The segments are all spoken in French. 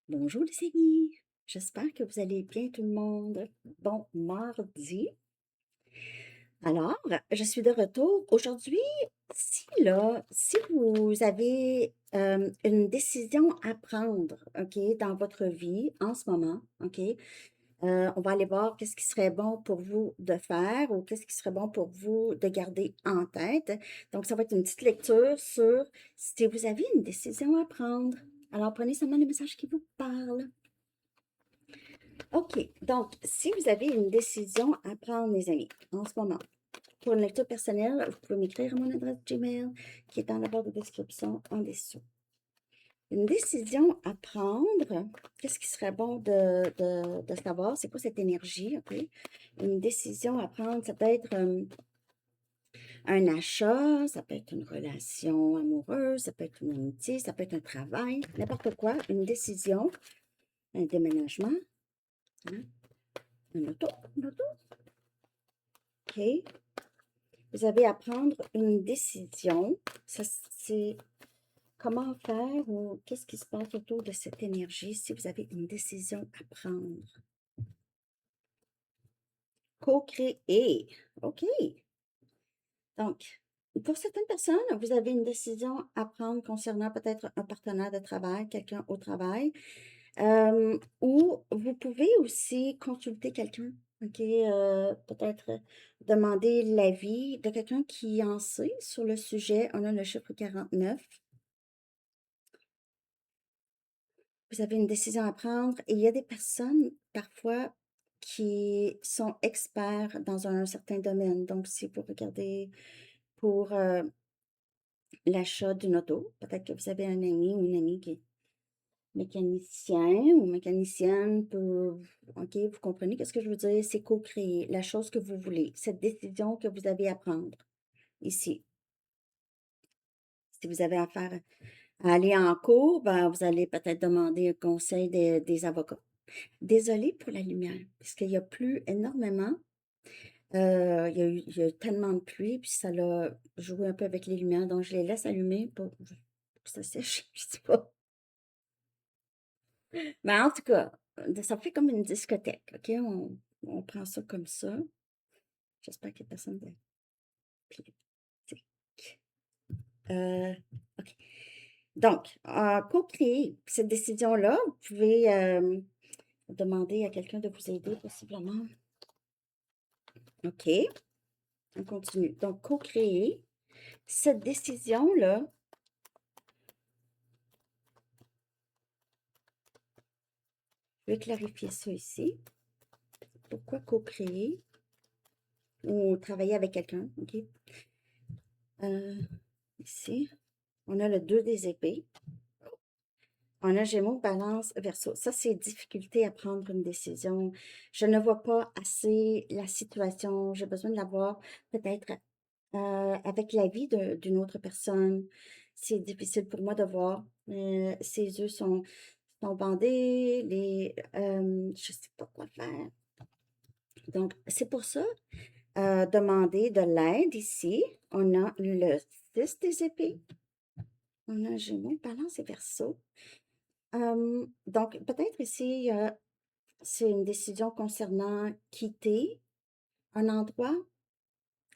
Bonjour les amis, j'espère que vous allez bien tout le monde. Bon mardi. Alors, je suis de retour. Aujourd'hui, si vous avez une décision à prendre, OK, dans votre vie en ce moment, OK, on va aller voir qu'est-ce qui serait bon pour vous de faire ou qu'est-ce qui serait bon pour vous de garder en tête. Donc, ça va être une petite lecture sur si vous avez une décision à prendre. Alors, prenez seulement les messages qui vous parlent. OK. Donc, si vous avez une décision à prendre, mes amis, en ce moment, pour une lecture personnelle, vous pouvez m'écrire à mon adresse Gmail qui est dans la barre de description en dessous. Une décision à prendre, qu'est-ce qui serait bon de savoir? C'est quoi cette énergie? OK? Une décision à prendre, ça peut être un achat, ça peut être une relation amoureuse, ça peut être une amitié, ça peut être un travail, n'importe quoi, une décision, un déménagement, hein, un auto, OK? Vous avez à prendre une décision. Ça, c'est comment faire ou qu'est-ce qui se passe autour de cette énergie si vous avez une décision à prendre. Co-créer. OK. Donc, pour certaines personnes, vous avez une décision à prendre concernant peut-être un partenaire de travail, quelqu'un au travail, ou vous pouvez aussi consulter quelqu'un. OK, peut-être demander l'avis de quelqu'un qui en sait sur le sujet. On a le chiffre 49. Vous avez une décision à prendre et il y a des personnes parfois qui sont experts dans un certain domaine. Donc, si vous regardez pour l'achat d'une auto, peut-être que vous avez un ami ou une amie qui est mécanicien ou mécanicienne pour, OK, vous comprenez qu'est-ce que je veux dire? C'est co-créer la chose que vous voulez, cette décision que vous avez à prendre ici. Si vous avez affaire à aller en cours, ben, vous allez peut-être demander un conseil des avocats. Désolée pour la lumière, parce qu'il n'y a plus énormément. Il y a eu tellement de pluie, puis ça l'a joué un peu avec les lumières, donc je les laisse allumer pour que ça sèche, je sais pas. Mais en tout cas, ça fait comme une discothèque, OK? On prend ça comme ça. J'espère qu'il y a personne de critique. Euh, OK. Donc, co-créer cette décision-là, vous pouvez demander à quelqu'un de vous aider possiblement. OK, on continue. Donc, co-créer cette décision-là, je vais clarifier ça ici. Pourquoi co-créer ou travailler avec quelqu'un, OK? Euh, Ici, on a le 2 des épées. On a Gémeaux, Balance, Verseau. Ça, c'est difficulté à prendre une décision. Je ne vois pas assez la situation. J'ai besoin de la voir peut-être avec l'avis d'une autre personne. C'est difficile pour moi de voir. Ses yeux sont bandés. Je ne sais pas quoi faire. Donc, c'est pour ça, demander de l'aide ici. On a le 6 des épées. On a Gémeaux, Balance et Verseau. Donc, peut-être ici, c'est une décision concernant quitter un endroit,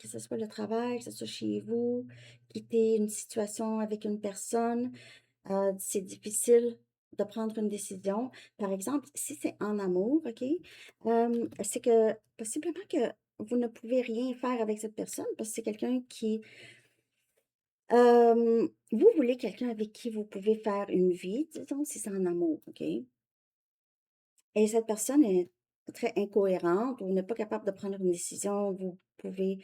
que ce soit le travail, que ce soit chez vous, quitter une situation avec une personne. C'est difficile de prendre une décision. Par exemple, si c'est en amour, OK, c'est que possiblement que vous ne pouvez rien faire avec cette personne parce que c'est quelqu'un qui... vous voulez quelqu'un avec qui vous pouvez faire une vie, disons, si c'est en amour, OK? Et cette personne est très incohérente ou n'est pas capable de prendre une décision, vous pouvez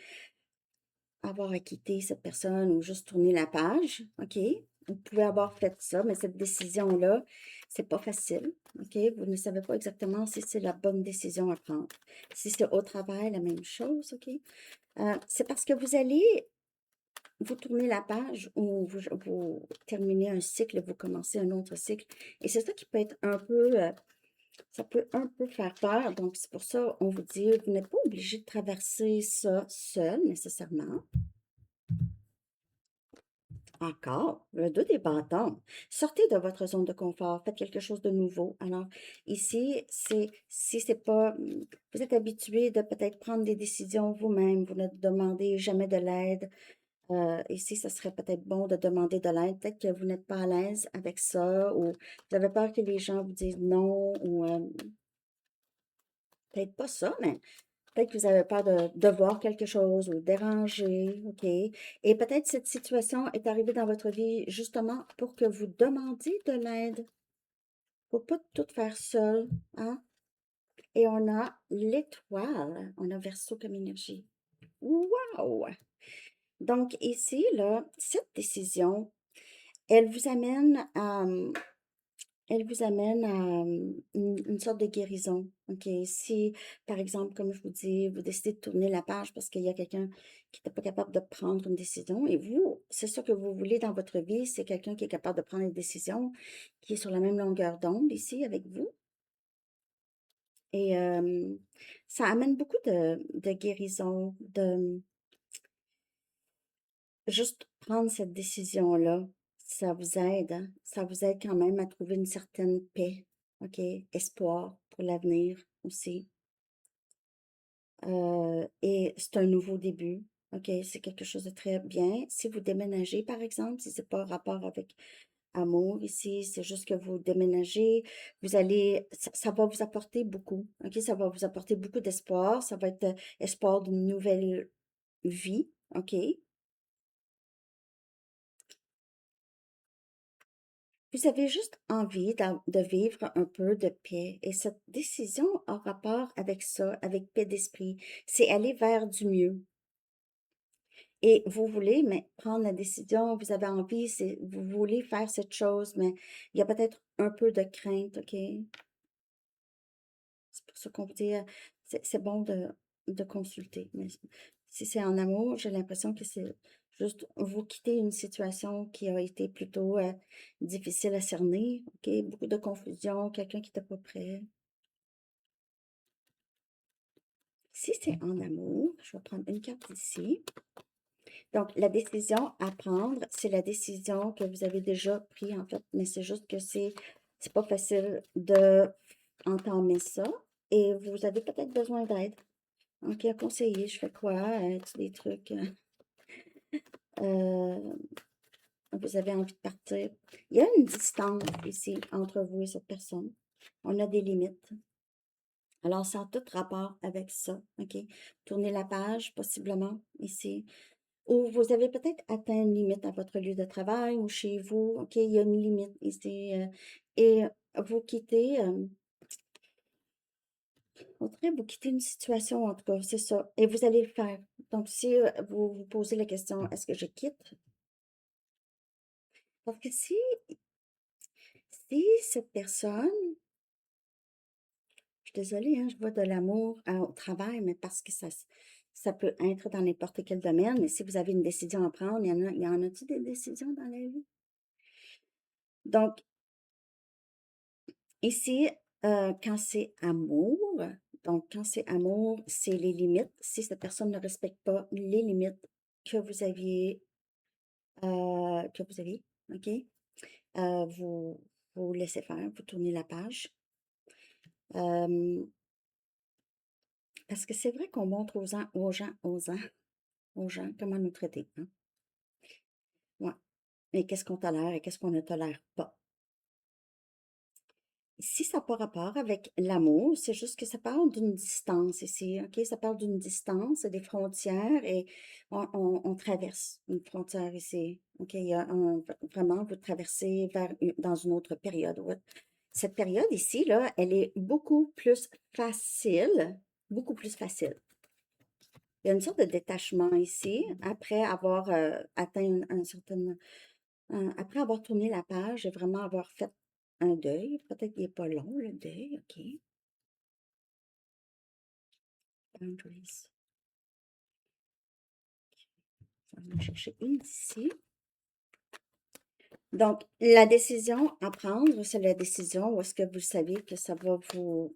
avoir à quitter cette personne ou juste tourner la page, OK? Vous pouvez avoir fait ça, mais cette décision-là, c'est pas facile, OK? Vous ne savez pas exactement si c'est la bonne décision à prendre. Si c'est au travail, la même chose, OK? C'est parce que vous allez vous tournez la page ou vous terminez un cycle, vous commencez un autre cycle. Et c'est ça qui peut être un peu, ça peut un peu faire peur. Donc, c'est pour ça on vous dit, vous n'êtes pas obligé de traverser ça seul nécessairement. Encore, le 2 des bâtons. Sortez de votre zone de confort, faites quelque chose de nouveau. Alors, ici, si c'est pas, vous êtes habitué de peut-être prendre des décisions vous-même, vous ne demandez jamais de l'aide. Ici, ça serait peut-être bon de demander de l'aide. Peut-être que vous n'êtes pas à l'aise avec ça ou vous avez peur que les gens vous disent non ou peut-être pas ça, mais peut-être que vous avez peur de voir quelque chose ou déranger, OK? Et peut-être cette situation est arrivée dans votre vie justement pour que vous demandiez de l'aide. Faut pas tout faire seul, hein? Et on a l'étoile, on a Verseau comme énergie. Wow! Donc ici, là, cette décision, elle vous amène à, une sorte de guérison. OK? Si, par exemple, comme je vous dis, vous décidez de tourner la page parce qu'il y a quelqu'un qui n'était pas capable de prendre une décision et vous, c'est ça que vous voulez dans votre vie, c'est quelqu'un qui est capable de prendre une décision, qui est sur la même longueur d'onde ici avec vous. Et ça amène beaucoup de guérison, de juste prendre cette décision-là. Ça vous aide, hein? Ça vous aide quand même à trouver une certaine paix, OK? Espoir pour l'avenir aussi. Et c'est un nouveau début, OK? C'est quelque chose de très bien. Si vous déménagez, par exemple, si c'est pas rapport avec amour ici, c'est juste que vous déménagez, vous allez, ça va vous apporter beaucoup, OK? Ça va vous apporter beaucoup d'espoir. Ça va être espoir d'une nouvelle vie, OK? Vous avez juste envie de vivre un peu de paix et cette décision a rapport avec ça, avec paix d'esprit. C'est aller vers du mieux. Et vous voulez, mais prendre la décision, vous avez envie, vous voulez faire cette chose, mais il y a peut-être un peu de crainte, OK? C'est pour ça qu'on vous dit, c'est bon de consulter. Mais si c'est en amour, j'ai l'impression que c'est juste vous quitter une situation qui a été plutôt difficile à cerner, OK? Beaucoup de confusion, quelqu'un qui n'était pas prêt. Si c'est en amour, je vais prendre une carte ici. Donc, la décision à prendre, c'est la décision que vous avez déjà prise, en fait, mais c'est juste que c'est pas facile de entamer ça et vous avez peut-être besoin d'aide. OK, à conseiller, je fais quoi? Des trucs, euh, vous avez envie de partir. Il y a une distance ici entre vous et cette personne. On a des limites. Alors, ça a tout rapport avec ça, OK? Tournez la page, possiblement, ici. Ou vous avez peut-être atteint une limite à votre lieu de travail ou chez vous, OK? Il y a une limite ici. Et vous quittez, on dirait vous quittez une situation, en tout cas, c'est ça. Et vous allez le faire. Donc, si vous vous posez la question, est-ce que je quitte? Parce que si cette personne, je suis désolée, hein, je vois de l'amour au travail, mais parce que ça peut être dans n'importe quel domaine, mais si vous avez une décision à prendre, il y en a-t-il des décisions dans la vie? Donc, ici, quand c'est amour, donc quand c'est amour, c'est les limites. Si cette personne ne respecte pas les limites que vous aviez, OK? Vous vous laissez faire, vous tournez la page. Parce que c'est vrai qu'on montre aux gens comment nous traiter, hein? Ouais. Et qu'est-ce qu'on tolère et qu'est-ce qu'on ne tolère pas. Si ça n'a pas rapport avec l'amour, c'est juste que ça parle d'une distance ici, OK? Ça parle d'une distance, des frontières et on traverse une frontière ici, OK? Il y a vraiment, vous traversez dans une autre période. Ouais. Cette période ici, là, elle est beaucoup plus facile. Il y a une sorte de détachement ici, après avoir atteint un certain... après avoir tourné la page et vraiment avoir fait un deuil, peut-être qu'il n'est pas long, le deuil, OK. Boundaries. On va en chercher une ici. Donc, la décision à prendre, c'est la décision où est-ce que vous savez que ça va vous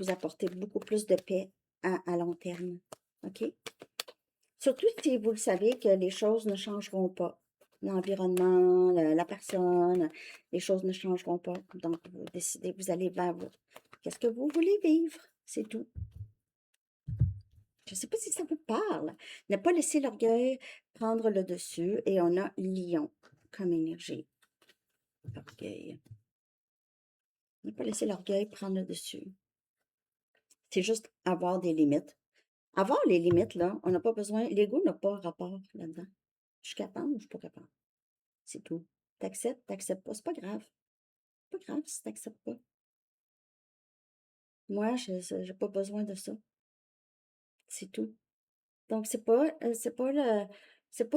apporter beaucoup plus de paix à long terme, OK? Surtout si vous le savez que les choses ne changeront pas. l'environnement, la personne, les choses ne changeront pas. Donc, vous décidez, vous allez vers vous. Qu'est-ce que vous voulez vivre? C'est tout. Je ne sais pas si ça vous parle. Ne pas laisser l'orgueil prendre le dessus. Et on a lion comme énergie. Orgueil. Ne pas laisser l'orgueil prendre le dessus. C'est juste avoir des limites. Avoir les limites, là, on n'a pas besoin. L'ego n'a pas rapport là-dedans. Je suis capable ou je ne suis pas capable. C'est tout. T'acceptes pas. C'est pas grave. C'est pas grave si t'acceptes pas. Moi, je n'ai pas besoin de ça. C'est tout. Donc, c'est pas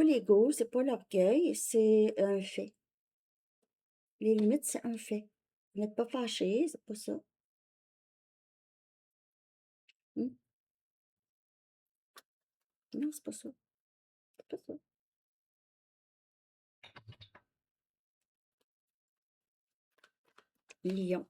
l'ego, c'est pas l'orgueil, c'est un fait. Les limites, c'est un fait. Vous n'êtes pas fâché, c'est pas ça. Hmm? Non, c'est pas ça. C'est pas ça. Lion.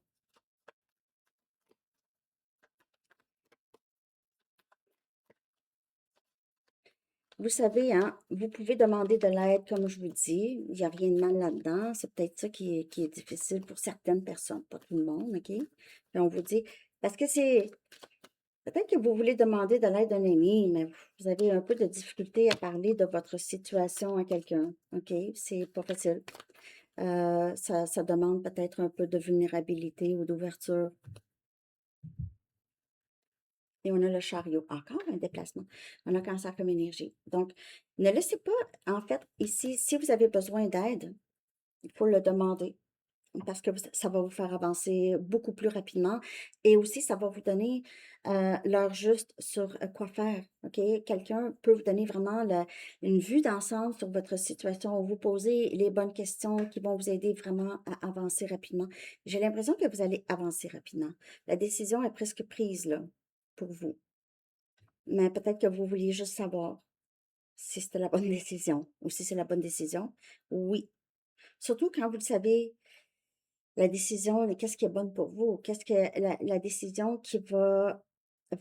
Vous savez, hein, vous pouvez demander de l'aide, comme je vous dis. Il n'y a rien de mal là-dedans. C'est peut-être ça qui est difficile pour certaines personnes, pas tout le monde, OK? Et on vous dit, parce que c'est, peut-être que vous voulez demander de l'aide d'un ami, mais vous avez un peu de difficulté à parler de votre situation à quelqu'un, OK? C'est pas facile. Ça demande peut-être un peu de vulnérabilité ou d'ouverture. Et on a le chariot, encore un déplacement. On a cancer comme énergie. Donc, ne laissez pas, en fait, ici, si vous avez besoin d'aide, il faut le demander parce que ça va vous faire avancer beaucoup plus rapidement et aussi ça va vous donner l'heure juste sur quoi faire. OK? Quelqu'un peut vous donner vraiment une vue d'ensemble sur votre situation, vous poser les bonnes questions qui vont vous aider vraiment à avancer rapidement. J'ai l'impression que vous allez avancer rapidement. La décision est presque prise là pour vous. Mais peut-être que vous vouliez juste savoir si c'était la bonne décision ou si c'est la bonne décision. Oui. Surtout quand vous le savez, la décision, qu'est-ce qui est bonne pour vous? Qu'est-ce que la décision qui va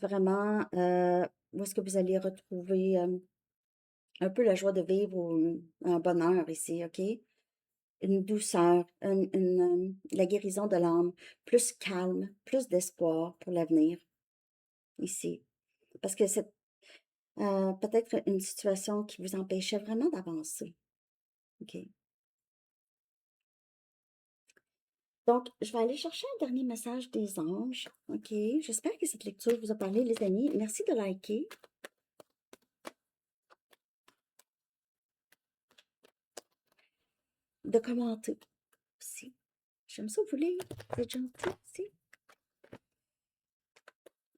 vraiment, où est-ce que vous allez retrouver un peu la joie de vivre ou un bonheur ici, OK? Une douceur, la guérison de l'âme, plus calme, plus d'espoir pour l'avenir ici. Parce que c'est peut-être une situation qui vous empêchait vraiment d'avancer. OK? Donc, je vais aller chercher un dernier message des anges. OK? J'espère que cette lecture vous a parlé, les amis. Merci de liker. De commenter aussi. J'aime ça vous lire. Vous êtes gentil aussi.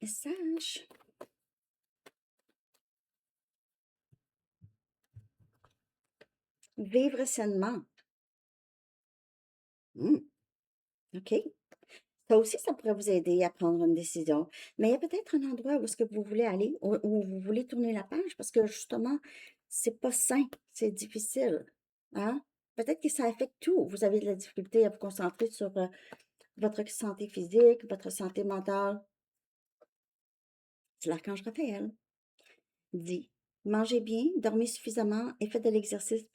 Message. Vivre sainement. OK. Ça aussi, ça pourrait vous aider à prendre une décision. Mais il y a peut-être un endroit où est-ce que vous voulez aller, où vous voulez tourner la page, parce que justement, c'est pas sain, c'est difficile. Hein? Peut-être que ça affecte tout. Vous avez de la difficulté à vous concentrer sur votre santé physique, votre santé mentale. C'est l'archange Raphaël. Dit, mangez bien, dormez suffisamment et faites de l'exercice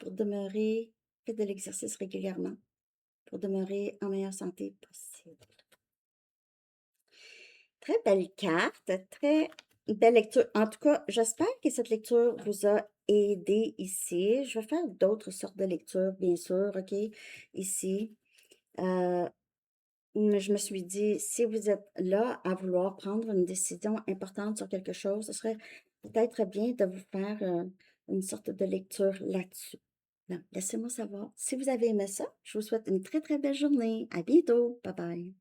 régulièrement pour demeurer en meilleure santé possible. Très belle carte, très belle lecture. En tout cas, j'espère que cette lecture vous a aidé ici. Je vais faire d'autres sortes de lectures, bien sûr, OK, ici. Mais je me suis dit, si vous êtes là à vouloir prendre une décision importante sur quelque chose, ce serait peut-être bien de vous faire une sorte de lecture là-dessus. Laissez-moi savoir. Si vous avez aimé ça, je vous souhaite une très, très belle journée. À bientôt. Bye bye.